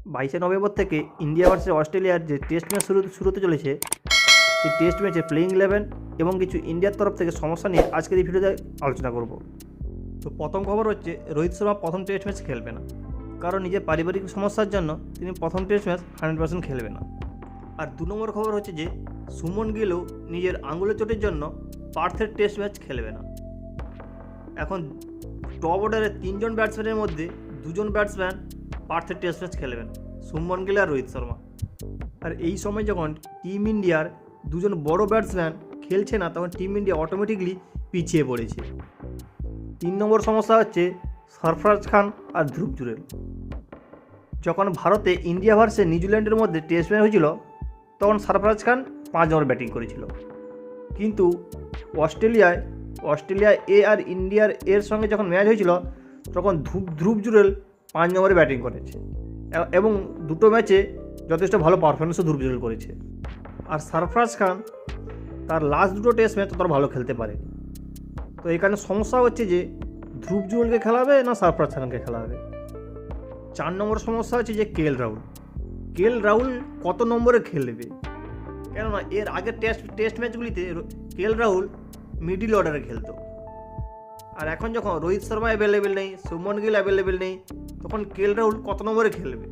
22 November থেকে India versus অস্ট্রেলিয়ার যে টেস্ট ম্যাচ শুরুতে চলেছে, সেই টেস্ট ম্যাচে প্লেইং 11 এবং কিছু ইন্ডিয়ার তরফ থেকে সমস্যা নিয়ে আজকের এই ভিডিওতে আলোচনা করব। তো প্রথম খবর হচ্ছে রোহিত শর্মা প্রথম টেস্ট ম্যাচ খেলবে না, কারণ নিজের পারিবারিক সমস্যার জন্য তিনি প্রথম টেস্ট ম্যাচ 100% খেলবে না। আর 2 নম্বর খবর হচ্ছে যে সুমন গিলও নিজের আঙুলের চোটের জন্য পার্থের টেস্ট ম্যাচ খেলবে না। এখন টপ অর্ডারে 3 জন ব্যাটসম্যানের মধ্যে 2 জন ব্যাটসম্যান পার্থের টেস্ট ম্যাচ খেলবেন, সুমন গিল আর রোহিত শর্মা। আর এই সময় যখন টিম ইন্ডিয়ার 2 জন বড় ব্যাটসম্যান খেলছে না, তখন টিম ইন্ডিয়া অটোমেটিকলি পিছিয়ে পড়েছে। 3 নম্বর সমস্যা হচ্ছে সরফরাজ খান আর ধ্রুব জুরেল। যখন ভারতে ইন্ডিয়া ভার্সেস নিউজিল্যান্ডের মধ্যে টেস্ট ম্যাচ হয়েছিল, তখন সরফরাজ খান 5 নম্বর ব্যাটিং করেছিল। কিন্তু অস্ট্রেলিয়া এ আর ইন্ডিয়ার এর সঙ্গে যখন ম্যাচ হয়েছিল, তখন ধ্রুব জুরেল 5 নম্বরে ব্যাটিং করেছে এবং দুটো ম্যাচে যথেষ্ট ভালো পারফরমেন্সও ধ্রুব জুরেল করেছে। আর সরফরাজ খান তার লাস্ট দুটো টেস্ট ম্যাচ ততটা ভালো খেলতে পারে। তো এখানে সমস্যা হচ্ছে যে ধ্রুব জুরেলকে খেলাবে না সরফরাজ খানকে খেলাবে। 4 নম্বর সমস্যা হচ্ছে যে কে এল রাহুল কত নম্বরে খেলবে, কেননা এর আগের টেস্ট ম্যাচগুলিতে কে এল রাহুল মিডিল অর্ডারে খেলতো। আর এখন যখন রোহিত শর্মা অ্যাভেলেবেল নেই, সুমন গিল অ্যাভেলেবেল নেই, তখন কে এল রাহুল কত নম্বরে খেলবে।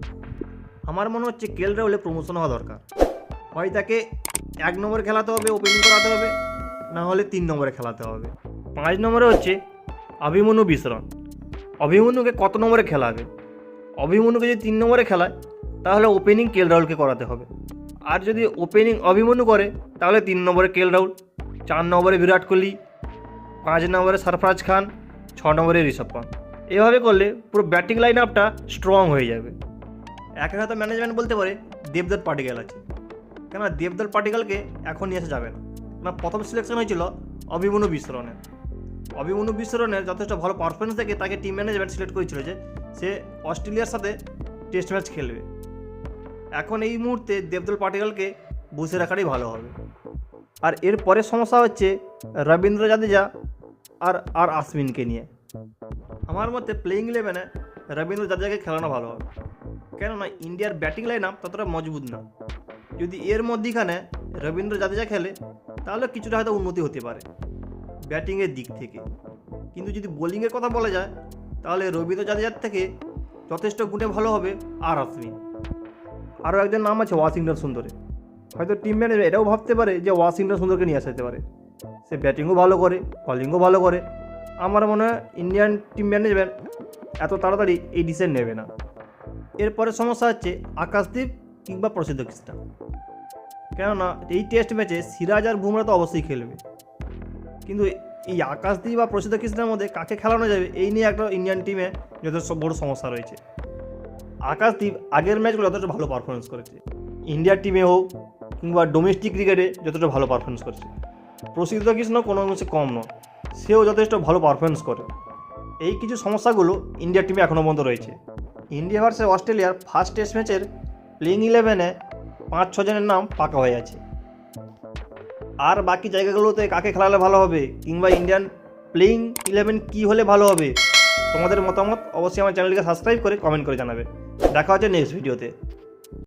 আমার মনে হচ্ছে কে এল রাহুলের প্রমোশন হওয়া দরকার। হয় তাকে 1 নম্বরে খেলাতে হবে, ওপেনিং করাতে হবে, না হলে 3 নম্বরে খেলাতে হবে। 5 নম্বরে হচ্ছে অভিমন্যু বিশ্রাম। অভিমন্যুকে কত নম্বরে খেলাবে? অভিমন্যুকে যদি 3 নম্বরে খেলায়, তাহলে ওপেনিং কে এল রাহুলকে করাতে হবে। আর যদি ওপেনিং অভিমন্যু করে, তাহলে 3 নম্বরে কে এল রাহুল, 4 নম্বরে বিরাট কোহলি, 5 নম্বরে সরফরাজ খান, 6 নম্বরে ঋষভ পান্ত। এভাবে করলে পুরো ব্যাটিং লাইন আপটা স্ট্রং হয়ে যাবে। একে হয়তো ম্যানেজমেন্ট বলতে পারে দেবদত্ত পাটিকাল আছে, কেননা দেবদত্ত পাটিকালকে এখন নিয়ে আসা যাবে না। প্রথম সিলেকশন হয়েছিল অভিমন্যু বিশ্বরণের যথেষ্ট ভালো পারফরমেন্স দেখে তাকে টিম ম্যানেজমেন্ট সিলেক্ট করেছিল যে সে অস্ট্রেলিয়ার সাথে টেস্ট ম্যাচ খেলবে। এখন এই মুহূর্তে দেবদত্ত পাটিকালকে বসে রাখাটাই ভালো হবে। আর এর পরের সমস্যা হচ্ছে রবীন্দ্র জাদেজা আর আশ্বিনকে নিয়ে। আমার মতে প্লেইং 11-এ রবীন্দ্র জাদেজাকে খেলানো ভালো হবে, কেননা ইন্ডিয়ার ব্যাটিং লাইন আপ ততটা মজবুত না। যদি এর মধ্যেখানে রবীন্দ্র জাদেজা খেলে, তাহলে কিছুটা হয়তো উন্নতি হতে পারে ব্যাটিংয়ের দিক থেকে। কিন্তু যদি বোলিংয়ের কথা বলা যায়, তাহলে রবীন্দ্র জাদেজার থেকে যথেষ্ট গুণে ভালো হবে আর আশ্বিন। আরও একজন নাম আছে ওয়াশিংটন সুন্দরের। হয়তো টিম ম্যানেজার এটাও ভাবতে পারে যে ওয়াশিংটন সুন্দরকে নিয়ে আসতে পারে, সে ব্যাটিংও ভালো করে, বোলিংও ভালো করে। আমার মনে হয় ইন্ডিয়ান টিম ম্যানেজমেন্ট এত তাড়াতাড়ি এই ডিসিশন নেবে না। এরপরে সমস্যা হচ্ছে আকাশদীপ কিংবা প্রসিদ্ধ কৃষ্ণা, কেননা এই টেস্ট ম্যাচে সিরাজ আর বুমরা তো অবশ্যই খেলবে, কিন্তু এই আকাশদীপ বা প্রসিদ্ধ কৃষ্ণের মধ্যে কাকে খেলানো যাবে, এই নিয়ে একটা ইন্ডিয়ান টিমে যথেষ্ট বড় সমস্যা রয়েছে। আকাশদীপ আগের ম্যাচগুলো যথেষ্ট ভালো পারফরমেন্স করেছে, ইন্ডিয়ার টিমে হোক কিংবা ডোমেস্টিক ক্রিকেটে যথেষ্ট ভালো পারফরমেন্স করেছে। প্রসিদ্ধ কৃষ্ণ কোনো অংশে কম নয়, সেও যথেষ্ট ভালো পারফরমেন্স করে। এই কিছু সমস্যাগুলো ইন্ডিয়ার টিমে এখনও পর্যন্ত রয়েছে। ইন্ডিয়া ভার্সেস অস্ট্রেলিয়ার ফার্স্ট টেস্ট ম্যাচের প্লেইং 11-এ 5-6 জনের নাম পাকা হয়ে আছে। আর বাকি জায়গাগুলোতে কাকে খেলালে ভালো হবে, কিংবা ইন্ডিয়ান প্লেইং 11 কী হলে ভালো হবে, তোমাদের মতামত অবশ্যই আমার চ্যানেলটিকে সাবস্ক্রাইব করে কমেন্ট করে জানাবে। দেখা হচ্ছে নেক্সট ভিডিওতে।